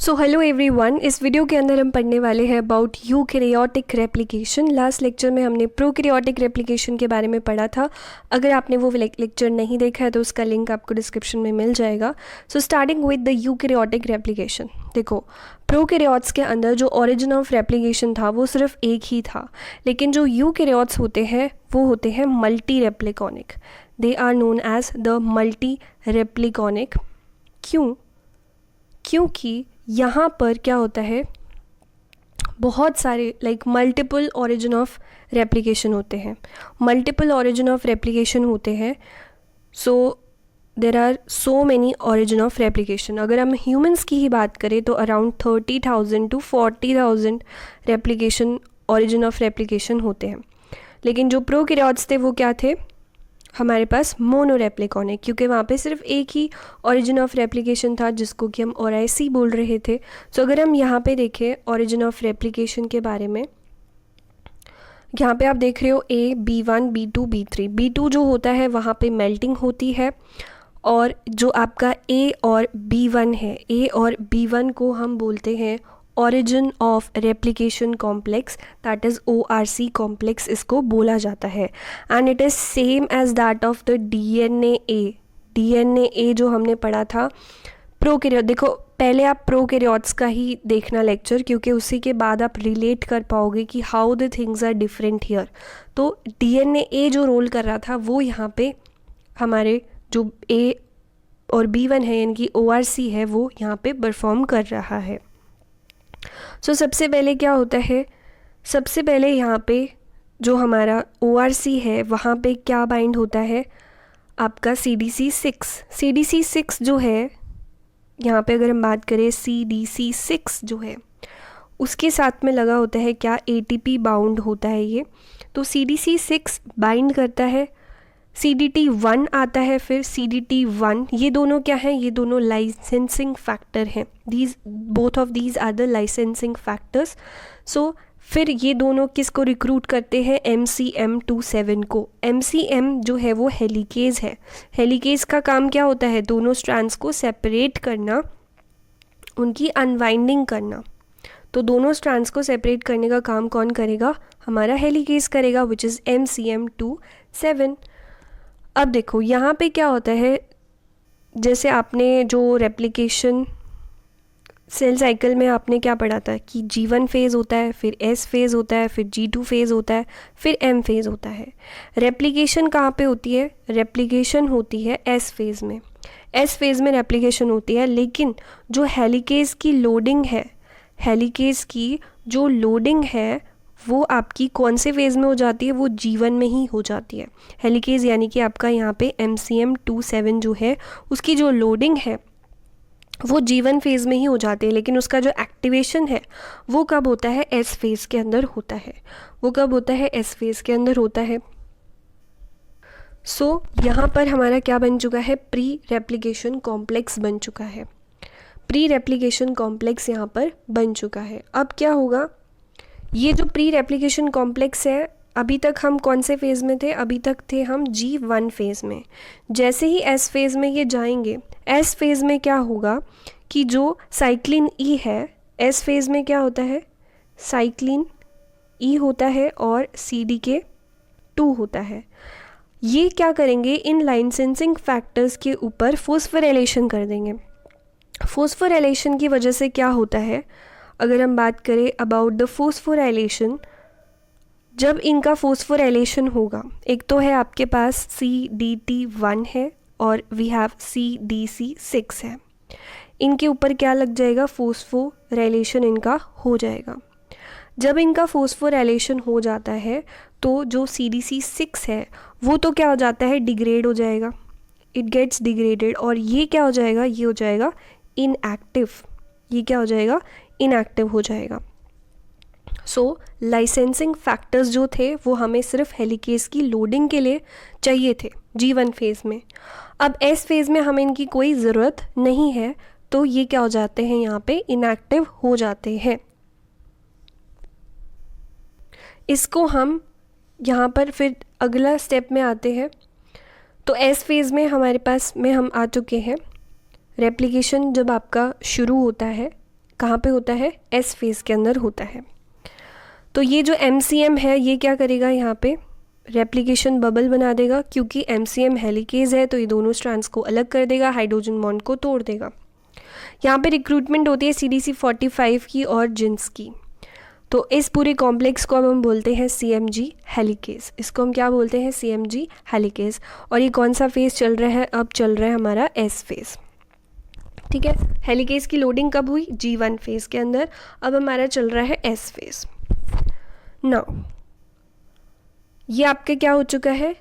So hello everyone, इस video के अंदर हम पढ़ने वाले हैं about eukaryotic replication. Last lecture में हमने प्रोकैरियोटिक रेप्लिकेशन के बारे में पढ़ा था। अगर आपने वो लेक्चर नहीं देखा है तो उसका लिंक आपको डिस्क्रिप्शन में मिल जाएगा। So starting with the eukaryotic replication, देखो प्रोकैरियोट्स के अंदर जो ओरिजिन ऑफ रेप्लिकेशन था वो सिर्फ एक ही था, लेकिन जो यूकैरियोट्स होते हैं वो होते हैं multi repliconic. They are known as the multi repliconic. क्योंकि यहाँ पर क्या होता है, बहुत सारे मल्टीपल ओरिजिन ऑफ रेप्लिकेशन होते हैं। मल्टीपल ओरिजिन ऑफ रेप्लिकेशन होते हैं, so there are so many origin of replication. अगर हम ह्यूमंस की ही बात करें तो around 30,000 to 40,000 replication origin of replication होते हैं। लेकिन जो प्रोकैरियोट्स थे वो क्या थे, हमारे पास मोनो रेप्लिकॉनिक, क्योंकि वहाँ पे सिर्फ एक ही ओरिजिन ऑफ रेप्लिकेशन था जिसको कि हम ओराइसी बोल रहे थे। सो अगर हम यहाँ पे देखें ओरिजिन ऑफ रेप्लिकेशन के बारे में, यहाँ पे आप देख रहे हो A, B1, B2, B3। B2 जो होता है वहाँ पे मेल्टिंग होती है, और जो आपका A और B1 है, A और B1 को हम बोलते हैं origin of replication complex, that is ORC complex इसको बोला जाता है। And it is same as that of the DNA जो हमने पढ़ा था प्रोकैरियोट। देखो पहले आप प्रोकैरियोट्स का ही देखना लेक्चर, क्योंकि उसी के बाद आप रिलेट कर पाओगे कि how the things are different here. तो DNA जो रोल कर रहा था वो यहाँ पे हमारे जो A और B1 है यानी कि ORC है वो यहाँ पे परफॉर्म कर रहा है। सो सबसे पहले क्या होता है, सबसे पहले यहाँ पे जो हमारा ORC है वहाँ पे क्या बाइंड होता है, आपका CDC6। CDC6 जो है यहाँ पे अगर हम बात करें, CDC6 जो है उसके साथ में लगा होता है क्या, ATP बाउंड होता है ये। तो CDC6 बाइंड करता है, CDT1 आता है, फिर CDT1। ये दोनों क्या हैं, ये दोनों लाइसेंसिंग फैक्टर हैं। Both of these are the licensing factors. So फिर ये दोनों किसको रिक्रूट करते हैं, MCM27 को। MCM जो है वो हेलिकेज है। हेलिकेज का काम क्या होता है, दोनों स्ट्रैंड्स को सेपरेट करना, उनकी अनवाइंडिंग करना। तो दोनों स्ट्रैंड्स को सेपरेट करने का काम कौन करेगा, हमारा हेलिकेज करेगा, विच इज़ MCM27। अब देखो यहाँ पे क्या होता है, जैसे आपने जो रेप्लिकेशन सेल साइकिल में आपने क्या पढ़ा था कि G1 फेज़ होता है, फिर S फेज़ होता है, फिर G2 फेज़ होता है, फिर M फेज़ होता है। रेप्लिकेशन कहाँ पे होती है, रेप्लिकेशन होती है S फेज़ में। S फेज़ में रेप्लिकेशन होती है, लेकिन जो हेलिकेज की लोडिंग है, हेलिकेज की जो लोडिंग है वो आपकी कौन से फेज़ में हो जाती है, वो G1 में ही हो जाती है। हेलिकेज यानी कि आपका यहाँ पे MCM27 जो है उसकी जो लोडिंग है वो G1 फेज़ में ही हो जाती है, लेकिन उसका जो एक्टिवेशन है वो कब होता है, S फेज़ के अंदर होता है। वो कब होता है, S फेज़ के अंदर होता है। सो यहाँ पर हमारा क्या बन चुका है, प्री रेप्लिकेशन कॉम्प्लेक्स बन चुका है। प्री रेप्लिकेशन कॉम्प्लेक्स यहाँ पर बन चुका है। अब क्या होगा, ये जो प्री रेप्लिकेशन कॉम्प्लेक्स है, अभी तक हम कौन से फेज़ में थे, अभी तक थे हम G1 फेज़ में। जैसे ही S फेज़ में ये जाएंगे, S फेज़ में क्या होगा कि जो साइक्लिन E है, S फेज़ में क्या होता है, साइक्लिन E होता है और CDK2 होता है। ये क्या करेंगे, इन लाइसेंसिंग फैक्टर्स के ऊपर फॉस्फोराइलेशन कर देंगे। फॉस्फोराइलेशन की वजह से क्या होता है, अगर हम बात करें अबाउट द फॉस्फोराइलेशन, जब इनका फॉस्फोराइलेशन होगा, एक तो है आपके पास CDT1 है और वी हैव CDC6 है, इनके ऊपर क्या लग जाएगा, फॉस्फोराइलेशन इनका हो जाएगा। जब इनका फॉस्फोराइलेशन हो जाता है तो जो CDC6 है वो तो क्या हो जाता है, डिग्रेड हो जाएगा, इट गेट्स डिग्रेडेड, और ये क्या हो जाएगा, ये हो जाएगा इनएक्टिव। ये क्या हो जाएगा, इनएक्टिव हो जाएगा। सो लाइसेंसिंग फैक्टर्स जो थे वो हमें सिर्फ हेलिकेज की लोडिंग के लिए चाहिए थे G1 फेज़ में। अब S फेज़ में हमें इनकी कोई ज़रूरत नहीं है, तो ये क्या हो जाते हैं, यहाँ पे इनएक्टिव हो जाते हैं। इसको हम यहाँ पर फिर अगला स्टेप में आते हैं। तो S फेज़ में हमारे पास में हम आ चुके हैं। रेप्लिकेशन जब आपका शुरू होता है, कहाँ पे होता है, एस फेज़ के अंदर होता है। तो ये जो MCM है ये क्या करेगा, यहाँ पे रेप्लिकेशन बबल बना देगा, क्योंकि MCM हेलिकेज है तो ये दोनों स्ट्रैंड्स को अलग कर देगा, हाइड्रोजन बॉन्ड को तोड़ देगा। यहाँ पे रिक्रूटमेंट होती है CDC45 की और जिन्स की। तो इस पूरे कॉम्प्लेक्स को अब हम बोलते हैं CMG हेलिकेज। इसको हम क्या बोलते हैं, CMG हेलिकेज। और ये कौन सा फेज़ चल रहा है, अब चल रहा है हमारा S फेज़। ठीक है, हेलिकेज की लोडिंग कब हुई, G1 फेज़ के अंदर। अब हमारा चल रहा है S फेज़। नाउ ये आपके क्या हो चुका है,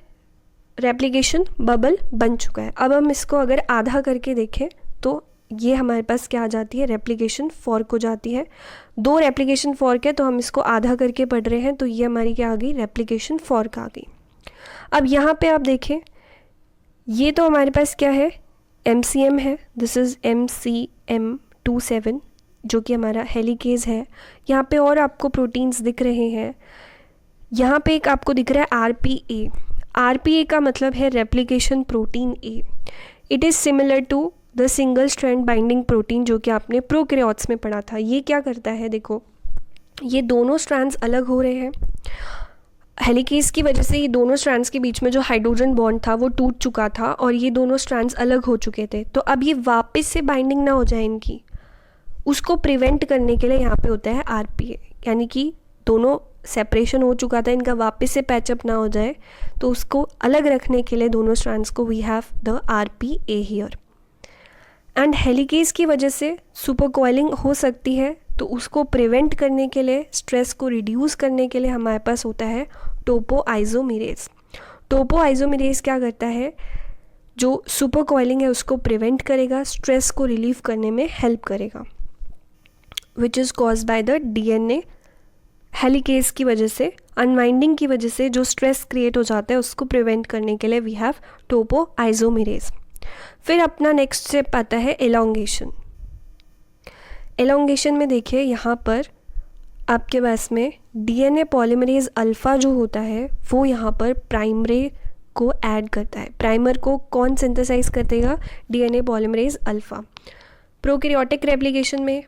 रेप्लिकेशन बबल बन चुका है। अब हम इसको अगर आधा करके देखें तो ये हमारे पास क्या आ जाती है, रेप्लिकेशन फॉर्क हो जाती है। 2 रेप्लिकेशन फॉर्क है तो हम इसको आधा करके पढ़ रहे हैं, तो ये हमारी क्या आ गई, रेप्लिकेशन फॉर्क आ गई। अब यहाँ पे आप देखें, ये तो हमारे पास क्या है, MCM है, दिस इज़ MCM27 जो कि हमारा हेलिकेज है। यहाँ पे और आपको प्रोटीन्स दिख रहे हैं, यहाँ पे एक आपको दिख रहा है RPA। RPA का मतलब है replication protein A। It is similar to the single strand binding protein जो कि आपने प्रोकैरियोट्स में पढ़ा था। ये क्या करता है, देखो ये दोनों स्ट्रैंड्स अलग हो रहे हैं, हेलिकेज की वजह से ये दोनों स्ट्रैंड्स के बीच में जो हाइड्रोजन बॉन्ड था वो टूट चुका था और ये दोनों स्ट्रैंड्स अलग हो चुके थे। तो अब ये वापस से बाइंडिंग ना हो जाए इनकी, उसको प्रिवेंट करने के लिए यहाँ पे होता है RPA, यानी कि दोनों सेपरेशन हो चुका था, इनका वापस से पैचअप ना हो जाए, तो उसको अलग रखने के लिए दोनों स्ट्रैंड्स को we have the RPA here. And helicase की वजह से सुपर कॉइलिंग हो सकती है, तो उसको प्रिवेंट करने के लिए, स्ट्रेस को रिड्यूस करने के लिए हमारे पास होता है टोपोआइसोमेरेज। टोपोआइसोमेरेज क्या करता है, जो सुपर कॉइलिंग है उसको प्रिवेंट करेगा, स्ट्रेस को रिलीव करने में हेल्प करेगा, which is caused by the DNA helicase की वजह से, अनवाइंडिंग की वजह से जो स्ट्रेस क्रिएट हो जाता है उसको प्रिवेंट करने के लिए वी हैव टोपोआइसोमेरेज। फिर अपना नेक्स्ट स्टेप आता है एलोंगेशन। एलोंगेशन में देखिए यहाँ पर आपके पास में DNA पॉलीमरेज अल्फ़ा जो होता है वो यहाँ पर प्राइमरे को ऐड करता है। प्राइमर को कौन सिंथेसाइज कर देगा, DNA polymerase alpha. Prokaryotic replication में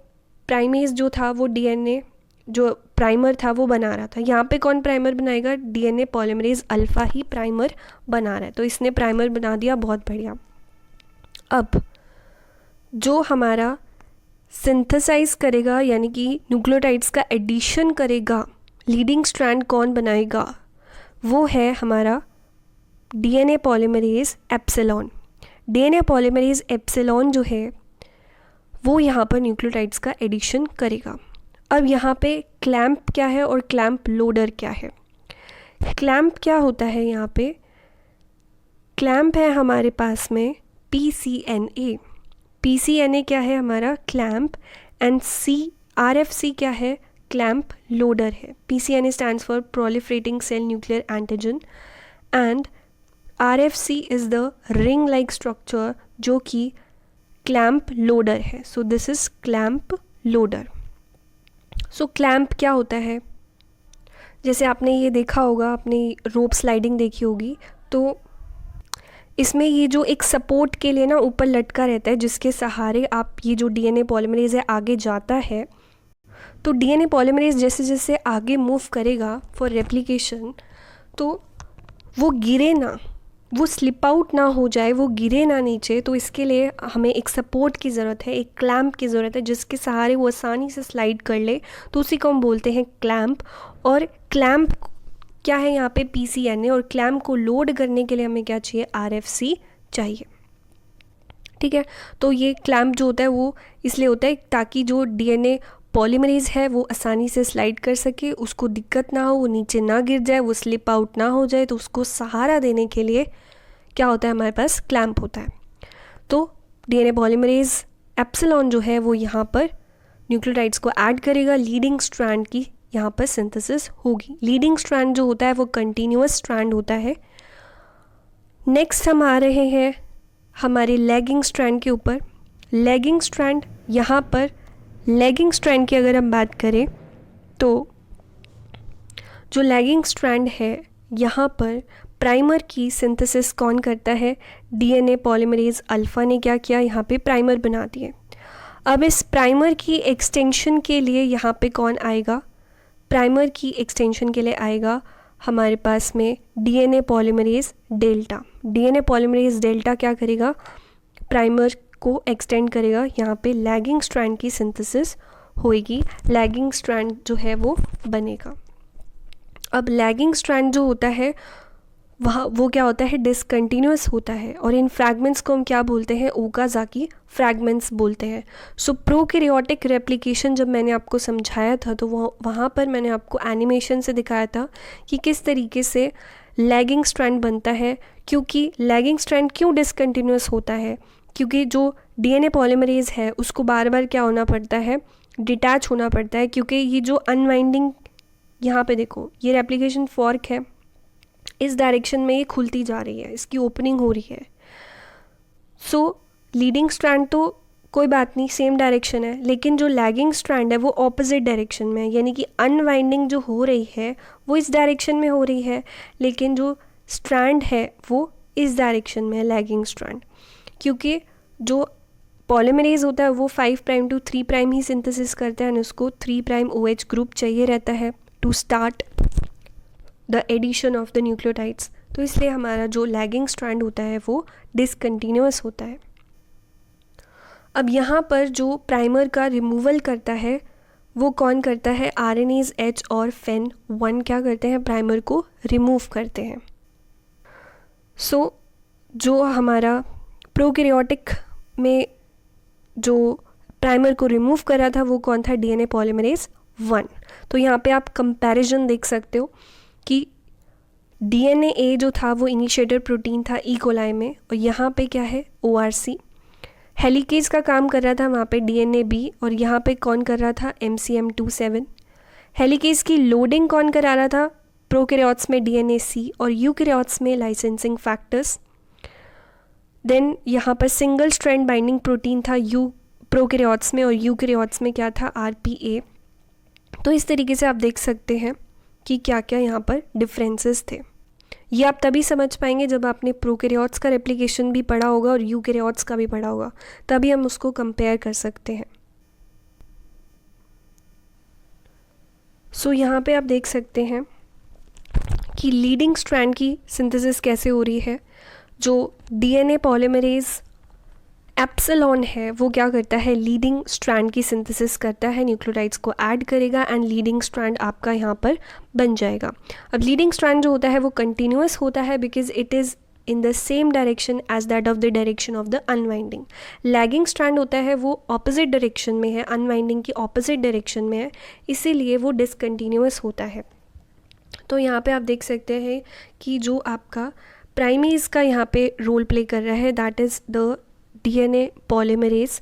प्राइमेज जो था वो DNA जो प्राइमर था वो बना रहा था, यहाँ पे कौन प्राइमर बनाएगा, DNA पॉलीमरेज अल्फ़ा ही प्राइमर बना रहा है, तो इसने प्राइमर बना दिया, बहुत बढ़िया। अब जो हमारा सिंथेसाइज करेगा यानी कि न्यूक्लियोटाइड्स का एडिशन करेगा, लीडिंग स्ट्रैंड कौन बनाएगा, वो है हमारा DNA polymerase epsilon. DNA polymerase epsilon जो है वो यहाँ पर न्यूक्लियोटाइड्स का एडिशन करेगा। अब यहाँ पे क्लैंप क्या है और क्लैंप लोडर क्या है। क्लैंप क्या होता है, यहाँ पे क्लैंप है हमारे पास में PCNA। PCNA क्या है हमारा, क्लैंप, एंड RFC क्या है, क्लैंप लोडर है। PCNA stands for proliferating cell nuclear antigen and RFC is the ring like structure जो कि क्लैंप लोडर है। So this is clamp loader. So clamp क्या होता है, जैसे आपने ये देखा होगा, आपने रोप स्लाइडिंग देखी होगी, तो इसमें ये जो एक सपोर्ट के लिए ना ऊपर लटका रहता है जिसके सहारे आप ये जो DNA पॉलीमरेज है आगे जाता है। तो DNA पॉलीमरेज जैसे जैसे आगे मूव करेगा फॉर रेप्लिकेशन, तो वो गिरे ना, वो स्लिप आउट ना हो जाए, वो गिरे ना नीचे, तो इसके लिए हमें एक सपोर्ट की ज़रूरत है, एक क्लैंप की ज़रूरत है जिसके सहारे वो आसानी से स्लाइड कर ले, तो उसी को हम बोलते हैं क्लैंप। और क्लैंप क्या है यहाँ पे, PCNA, और क्लैंप को लोड करने के लिए हमें क्या चाहिए, RFC चाहिए। ठीक है, तो ये क्लैंप जो होता है वो इसलिए होता है ताकि जो DNA पॉलीमरेज है वो आसानी से स्लाइड कर सके, उसको दिक्कत ना हो, वो नीचे ना गिर जाए, वो स्लिप आउट ना हो जाए, तो उसको सहारा देने के लिए क्या होता है, हमारे पास क्लैंप होता है। तो DNA पॉलीमरेज एप्सिलॉन जो है वो यहाँ पर न्यूक्लियोटाइड्स को ऐड करेगा, लीडिंग स्ट्रैंड की यहाँ पर सिंथेसिस होगी। लीडिंग स्ट्रैंड जो होता है वो कंटिन्यूअस स्ट्रैंड होता है। नेक्स्ट हम आ रहे हैं हमारे लैगिंग स्ट्रैंड के ऊपर। लैगिंग स्ट्रैंड, यहाँ पर लैगिंग स्ट्रैंड की अगर हम बात करें तो जो लैगिंग स्ट्रैंड है यहाँ पर प्राइमर की सिंथेसिस कौन करता है, DNA पॉलीमरेज अल्फ़ा ने क्या किया, यहाँ पे प्राइमर बना दिए। अब इस प्राइमर की एक्सटेंशन के लिए यहाँ पे कौन आएगा? प्राइमर की एक्सटेंशन के लिए आएगा हमारे पास में DNA polymerase delta. DNA polymerase delta क्या करेगा? प्राइमर को एक्सटेंड करेगा। यहाँ पे लैगिंग स्ट्रैंड की सिंथेसिस होएगी, लैगिंग स्ट्रैंड जो है वो बनेगा। अब लैगिंग स्ट्रैंड जो होता है वो क्या होता है? डिसकंटिन्यूअस होता है, और इन फ्रैगमेंट्स को हम क्या बोलते हैं? ओकाज़ाकी फ्रैगमेंट्स बोलते हैं। सो प्रोकैरियोटिक रेप्लिकेशन जब मैंने आपको समझाया था तो वहाँ पर मैंने आपको एनिमेशन से दिखाया था कि किस तरीके से लैगिंग स्ट्रैंड बनता है। क्योंकि लैगिंग स्ट्रैंड क्यों डिसकंटिन्यूअस होता है? क्योंकि जो डीएनए पॉलीमरेज है उसको बार बार क्या होना पड़ता है? डिटैच होना पड़ता है, क्योंकि ये जो अनवाइंडिंग, यहाँ पे देखो ये रेप्लिकेशन फॉर्क है, इस डायरेक्शन में ये खुलती जा रही है, इसकी ओपनिंग हो रही है। सो लीडिंग स्ट्रैंड तो कोई बात नहीं, सेम डायरेक्शन है, लेकिन जो लैगिंग स्ट्रैंड है वो ऑपोजिट डायरेक्शन में है, यानी कि अनवाइंडिंग जो हो रही है वो इस डायरेक्शन में हो रही है, लेकिन जो स्ट्रैंड है वो इस डायरेक्शन में है, लैगिंग स्ट्रैंड। क्योंकि जो पॉलीमरेज होता है वो 5 प्राइम टू 3 प्राइम ही सिंथेसिस करता है, और उसको 3 प्राइम OH ग्रुप चाहिए रहता है to start the addition of the nucleotides. तो इसलिए हमारा जो लैगिंग स्ट्रैंड होता है वो डिसकंटिन्यूअस होता है। अब यहाँ पर जो प्राइमर का रिमूवल करता है वो कौन करता है? RNase H और FEN1 क्या करते हैं? प्राइमर को रिमूव करते हैं। सो जो हमारा प्रोकैरियोटिक में जो प्राइमर को रिमूव करा था वो कौन था? DNA polymerase 1। तो यहाँ पे आप कंपैरिजन देख सकते हो कि DNA जो था वो इनिशिएटर प्रोटीन था ई कोलाई में, और यहाँ पे क्या है? ORC। हेलिकेज का काम कर रहा था वहाँ पे DNA B, और यहाँ पे कौन कर रहा था? MCM27। हेलिकेज की लोडिंग कौन करा रहा था? प्रोकैरियोट्स में DNA C और यूकैरियोट्स में लाइसेंसिंग फैक्टर्स। देन यहाँ पर सिंगल स्ट्रैंड बाइंडिंग प्रोटीन था प्रोकैरियोट्स में, और यूकैरियोट्स में क्या था? RPA। तो इस तरीके से आप देख सकते हैं कि क्या क्या यहाँ पर डिफरेंसेस थे। ये आप तभी समझ पाएंगे जब आपने प्रोकैरियोट्स का रेप्लिकेशन भी पढ़ा होगा और यूकैरियोट्स का भी पढ़ा होगा, तभी हम उसको कंपेयर कर सकते हैं। सो यहाँ पे आप देख सकते हैं कि लीडिंग स्ट्रैंड की सिंथेसिस कैसे हो रही है। जो DNA पॉलीमरेज एप्सिलॉन है वो क्या करता है? लीडिंग स्ट्रैंड की सिंथेसिस करता है, न्यूक्लियोटाइड्स को ऐड करेगा, एंड लीडिंग स्ट्रैंड आपका यहाँ पर बन जाएगा। अब लीडिंग स्ट्रैंड जो होता है वो कंटिन्यूअस होता है because it is in the same direction as that of the direction of the unwinding. Lagging strand होता है वो ऑपोजिट डायरेक्शन में है, अनवाइंडिंग की ऑपोजिट डायरेक्शन में है, इसीलिए वो डिसकंटिन्यूअस होता है। तो यहाँ पे आप देख सकते हैं कि जो आपका प्राइमेज का यहाँ पे रोल प्ले कर रहा है that is the DNA polymerase.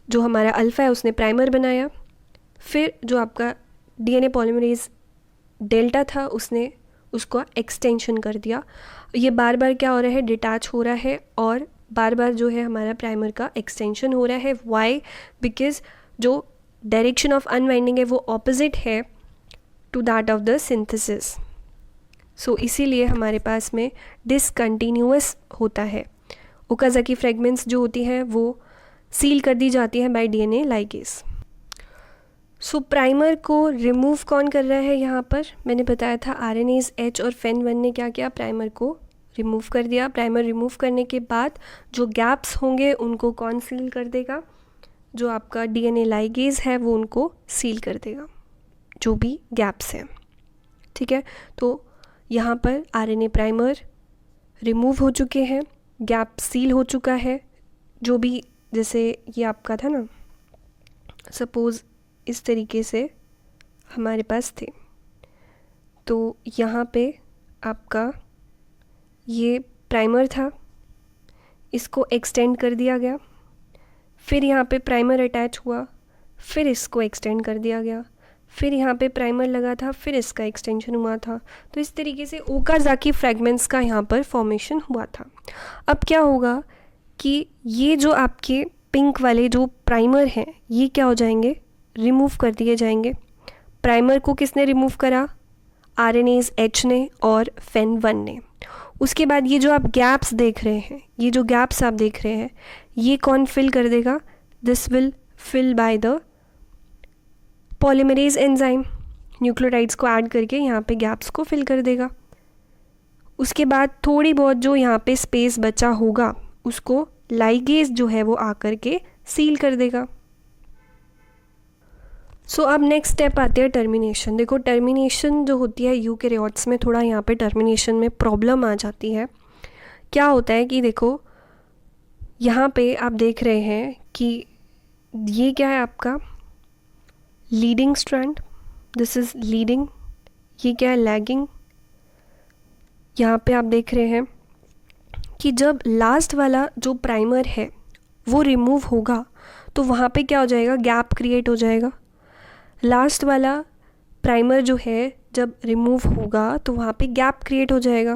जो हमारा अल्फ़ा है उसने प्राइमर बनाया, फिर जो आपका DNA पॉलीमरेज डेल्टा था उसने उसको एक्सटेंशन कर दिया। ये बार बार क्या हो रहा है? डिटैच हो रहा है, और बार बार जो है हमारा प्राइमर का एक्सटेंशन हो रहा है। वाई? बिकॉज जो डायरेक्शन ऑफ अनवाइंडिंग है वो ऑपोजिट है to that of the synthesis. So इसीलिए हमारे पास में डिसकंटिन्यूअस होता है। ओकाज़ाकी फ्रेगमेंट्स जो होती हैं वो सील कर दी जाती हैं बाय DNA लाइगेज। सो प्राइमर को रिमूव कौन कर रहा है? यहाँ पर मैंने बताया था RNase H और FEN1 ने क्या किया? प्राइमर को रिमूव कर दिया। प्राइमर रिमूव करने के बाद जो गैप्स होंगे उनको कौन सील कर देगा? जो आपका DNA लाइगेज है वो उनको सील कर देगा, जो भी गैप्स हैं। ठीक है, तो यहाँ पर RNA प्राइमर रिमूव हो चुके हैं, गैप सील हो चुका है। जो भी जैसे ये आपका था ना, सपोज़ इस तरीके से हमारे पास थे, तो यहाँ पे आपका ये प्राइमर था, इसको एक्सटेंड कर दिया गया, फिर यहाँ पे प्राइमर अटैच हुआ, फिर इसको एक्सटेंड कर दिया गया, फिर यहाँ पे प्राइमर लगा था, फिर इसका एक्सटेंशन हुआ था। तो इस तरीके से ओकाज़ाकी फ्रैगमेंट्स का यहाँ पर फॉर्मेशन हुआ था। अब क्या होगा कि ये जो आपके पिंक वाले जो प्राइमर हैं ये क्या हो जाएंगे? रिमूव कर दिए जाएंगे। प्राइमर को किसने रिमूव करा? RNase H ने और FEN1 ने। उसके बाद ये जो आप गैप्स देख रहे हैं, ये जो गैप्स आप देख रहे हैं, ये कौन फिल कर देगा? This will fill by the polymerase enzyme, nucleotides को ऐड करके यहाँ पे गैप्स को फिल कर देगा। उसके बाद थोड़ी बहुत जो यहाँ पे स्पेस बचा होगा उसको लाइगेज जो है वो आकर के सील कर देगा। सो अब नेक्स्ट स्टेप आते हैं टर्मिनेशन। देखो टर्मिनेशन जो होती है यूकैरियोट्स में, थोड़ा यहाँ पे टर्मिनेशन में प्रॉब्लम आ जाती है। क्या होता है कि देखो यहाँ पे आप देख रहे हैं कि ये क्या है आपका leading strand, this is leading, ये क्या है लैगिंग। यहाँ पे आप देख रहे हैं कि जब लास्ट वाला जो प्राइमर है वो रिमूव होगा तो वहाँ पे क्या हो जाएगा, गैप क्रिएट हो जाएगा। लास्ट वाला प्राइमर जो है जब रिमूव होगा तो वहाँ पे गैप क्रिएट हो जाएगा।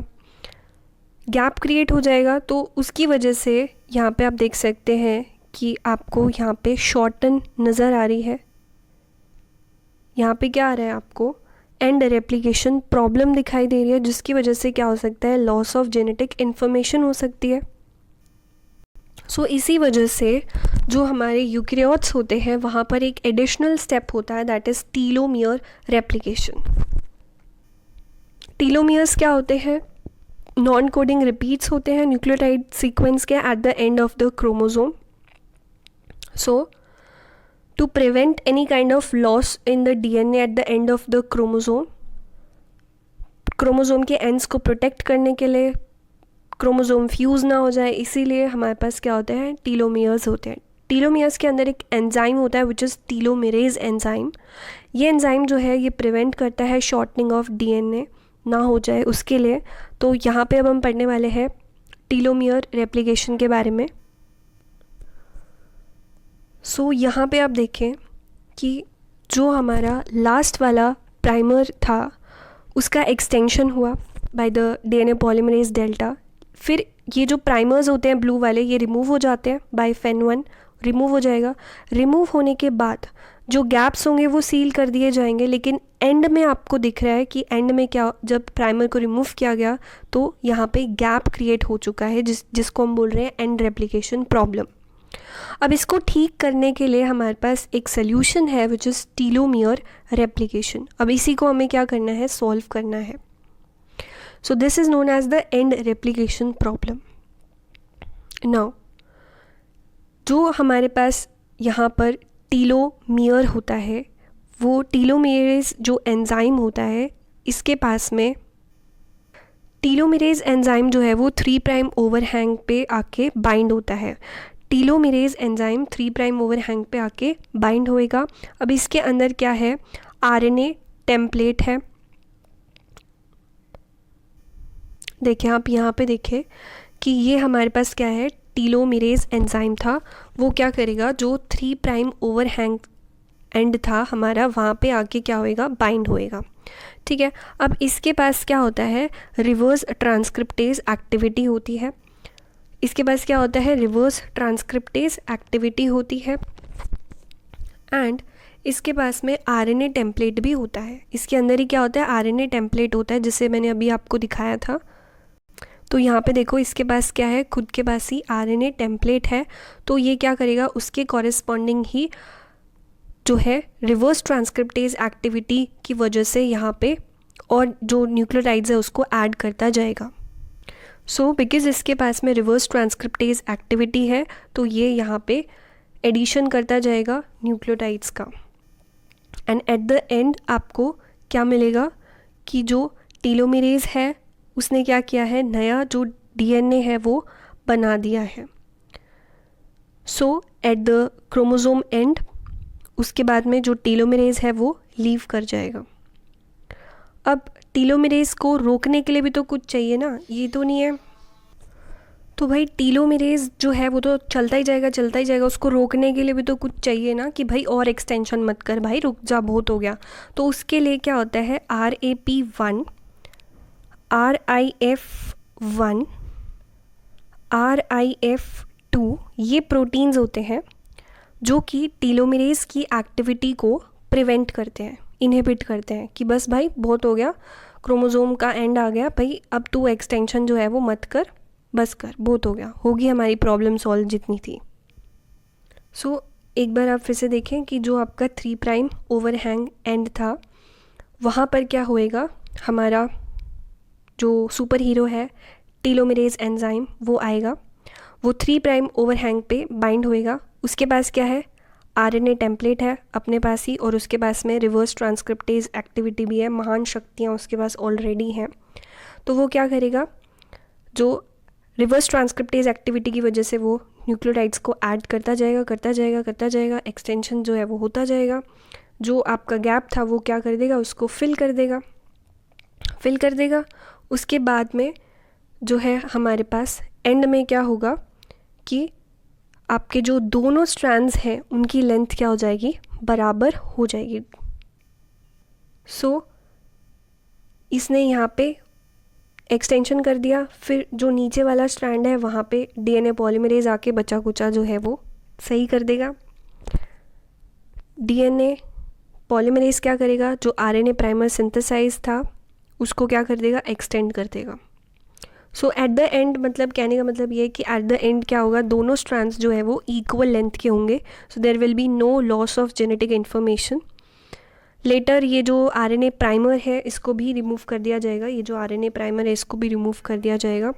गैप क्रिएट हो जाएगा तो उसकी वजह से यहाँ पे आप देख सकते हैं कि आपको यहाँ पे शॉर्टन नज़र आ रही है। यहाँ पे क्या आ रहा है, आपको एंड रेप्लिकेशन प्रॉब्लम दिखाई दे रही है, जिसकी वजह से क्या हो सकता है, लॉस ऑफ जेनेटिक इन्फॉर्मेशन हो सकती है। सो इसी वजह से जो हमारे यूकैरियोट्स होते हैं वहाँ पर एक एडिशनल स्टेप होता है, दैट इज़ टीलोमियर रेप्लिकेशन। टीलोमियर्स क्या होते हैं, नॉन कोडिंग रिपीट्स होते हैं न्यूक्लियोटाइड सीक्वेंस के at the end of the chromosome. So to prevent any kind of loss in the DNA at the end of the chromosome, chromosome के ends को protect करने के लिए, क्रोमोसोम फ्यूज़ ना हो जाए, इसीलिए हमारे पास क्या होते हैं, टीलोमियर्स होते हैं। टीलोमियर्स के अंदर एक एंजाइम होता है विच इज़ टीलोमेरेज एंजाइम। ये एंजाइम जो है ये प्रिवेंट करता है शॉर्टनिंग ऑफ DNA ना हो जाए उसके लिए। तो यहाँ पे अब हम पढ़ने वाले हैं टीलोमियर रेप्लिकेशन के बारे में। सो यहाँ पे आप देखें कि जो हमारा लास्ट वाला प्राइमर था उसका एक्सटेंशन हुआ by the DNA polymerase delta. फिर ये जो प्राइमर्स होते हैं ब्लू वाले ये रिमूव हो जाते हैं बाय FEN1, रिमूव हो जाएगा। रिमूव होने के बाद जो गैप्स होंगे वो सील कर दिए जाएंगे, लेकिन एंड में आपको दिख रहा है कि एंड में क्या, जब प्राइमर को रिमूव किया गया तो यहाँ पे गैप क्रिएट हो चुका है जिसको हम बोल रहे हैं एंड रेप्लिकेशन प्रॉब्लम। अब इसको ठीक करने के लिए हमारे पास एक सोल्यूशन है विच इज़ टीलोमियर रेप्लिकेशन। अब इसी को हमें क्या करना है, सॉल्व करना है। So this is known as the end replication problem. Now जो हमारे पास यहाँ पर टीलोमियर होता है, वो टीलोमेरेज जो एंजाइम होता है इसके पास में टीलोमेरेज एंजाइम जो है वो 3 प्राइम ओवरहैंग पे आके बाइंड होता है। टीलोमेरेज एंजाइम 3 प्राइम ओवरहैंग पे आके बाइंड होएगा। अब इसके अंदर क्या है, RNA टेम्पलेट है। देखिए आप यहाँ पे देखें कि ये हमारे पास क्या है, टीलोमेरेज एंजाइम था। वो क्या करेगा, जो 3 प्राइम ओवरहैंग एंड था हमारा वहाँ पे आके क्या होएगा, बाइंड होएगा। ठीक है, अब इसके पास क्या होता है, रिवर्स ट्रांसक्रिप्टेज एक्टिविटी होती है। इसके पास क्या होता है, रिवर्स ट्रांसक्रिप्टेज एक्टिविटी होती है। एंड इसके पास में RNA टेम्पलेट भी होता है। इसके अंदर ही क्या होता है, RNA टेम्पलेट होता है, जिसे मैंने अभी आपको दिखाया था। तो यहाँ पे देखो इसके पास क्या है, खुद के पास ही RNA टेम्पलेट है। तो ये क्या करेगा, उसके कॉरेस्पॉन्डिंग ही जो है रिवर्स ट्रांसक्रिप्टेज एक्टिविटी की वजह से यहाँ पे और जो न्यूक्लियोटाइड्स है उसको ऐड करता जाएगा। सो बिकॉज इसके पास में रिवर्स ट्रांसक्रिप्टेज एक्टिविटी है तो ये यहाँ पे एडिशन करता जाएगा न्यूक्लियोटाइड्स का। एंड एट द एंड आपको क्या मिलेगा कि जो टीलोमेरेज है उसने क्या किया है, नया जो DNA है वो बना दिया है। सो एट द क्रोमोसोम एंड उसके बाद में जो टीलोमेरेज है वो लीव कर जाएगा। अब टीलोमेरेज को रोकने के लिए भी तो कुछ चाहिए ना, ये तो नहीं है। तो भाई टीलोमेरेज जो है वो तो चलता ही जाएगा, उसको रोकने के लिए भी तो कुछ चाहिए ना कि भाई और एक्सटेंशन मत कर भाई, रुक जा, बहुत हो गया। तो उसके लिए क्या होता है, RAP1, RIF1, RIF2 ये प्रोटीन्स होते हैं जो कि टीलोमेरेज की एक्टिविटी को प्रिवेंट करते हैं, इनहिबिट करते हैं कि बस भाई बहुत हो गया, क्रोमोसोम का एंड आ गया भाई, अब तू एक्सटेंशन जो है वो मत कर, बस कर, बहुत हो गया, होगी हमारी प्रॉब्लम सॉल्व जितनी थी। सो एक बार आप फिर से देखें कि जो आपका 3 प्राइम ओवरहैंग एंड था वहाँ पर क्या होएगा, हमारा जो सुपर हीरो है टीलोमेरेज एंजाइम वो आएगा, वो 3 प्राइम ओवरहैंग पे बाइंड होएगा। उसके पास क्या है, आरएनए टेम्पलेट है अपने पास ही, और उसके पास में रिवर्स ट्रांसक्रिप्टेज एक्टिविटी भी है, महान शक्तियाँ उसके पास ऑलरेडी हैं। तो वो क्या करेगा, जो रिवर्स ट्रांसक्रिप्टेज एक्टिविटी की वजह से वो न्यूक्लियोटाइड्स को ऐड करता जाएगा, एक्सटेंशन जो है वो होता जाएगा। जो आपका गैप था वो क्या कर देगा, उसको फिल कर देगा। उसके बाद में जो है हमारे पास एंड में क्या होगा कि आपके जो दोनों स्ट्रैंड्स हैं उनकी लेंथ क्या हो जाएगी, बराबर हो जाएगी। सो इसने यहाँ पे एक्सटेंशन कर दिया, फिर जो नीचे वाला स्ट्रैंड है वहाँ पे डीएनए पॉलीमरेज आके बचा कुचा जो है वो सही कर देगा। डीएनए पॉलीमरेज क्या करेगा, जो आरएनए प्राइमर सिंथेसाइज था उसको क्या कर देगा, एक्सटेंड कर देगा। सो एट द एंड, मतलब कहने का मतलब ये है कि एट द एंड क्या होगा, दोनों स्ट्रैंड्स जो है वो इक्वल लेंथ के होंगे। So there will be no loss of genetic information. Later ये जो आरएनए प्राइमर है इसको भी रिमूव कर दिया जाएगा, ये जो आरएनए प्राइमर है इसको भी रिमूव कर दिया जाएगा।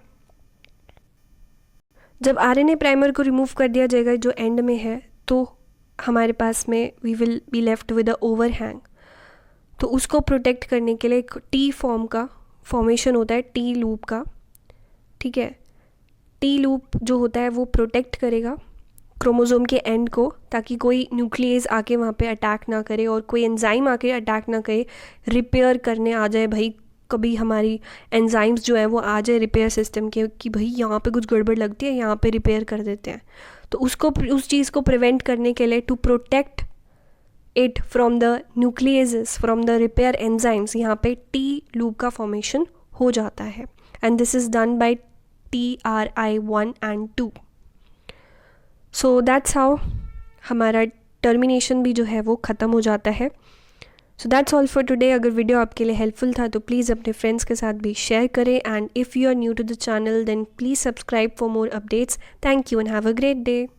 जब आरएनए प्राइमर को रिमूव कर दिया जाएगा जो एंड में है, तो हमारे पास में we will be left with a overhang. तो उसको प्रोटेक्ट करने के लिए एक टी फॉर्म का फॉर्मेशन होता है, टी लूप का, ठीक है। टी लूप जो होता है वो प्रोटेक्ट करेगा क्रोमोसोम के एंड को, ताकि कोई न्यूक्लियस आके वहाँ पे अटैक ना करे और कोई एंजाइम आके अटैक ना करे, रिपेयर करने आ जाए भाई, कभी हमारी एंजाइम्स जो है वो आ जाए रिपेयर सिस्टम के कि भाई यहाँ पे कुछ गड़बड़ लगती है, यहाँ पे रिपेयर कर देते हैं। तो उसको, उस चीज़ को प्रिवेंट करने के लिए, to protect it from the nucleases, from the repair enzymes, यहाँ पे टी लूप का फॉर्मेशन हो जाता है। And this is done by TRI1 and 2। So that's how हमारा टर्मिनेशन भी जो है वो ख़त्म हो जाता है। So that's all for today. अगर वीडियो आपके लिए हेल्पफुल था तो प्लीज़ अपने फ्रेंड्स के साथ भी शेयर करें, and if you are new to the channel then please subscribe for more updates. Thank you and have a great day.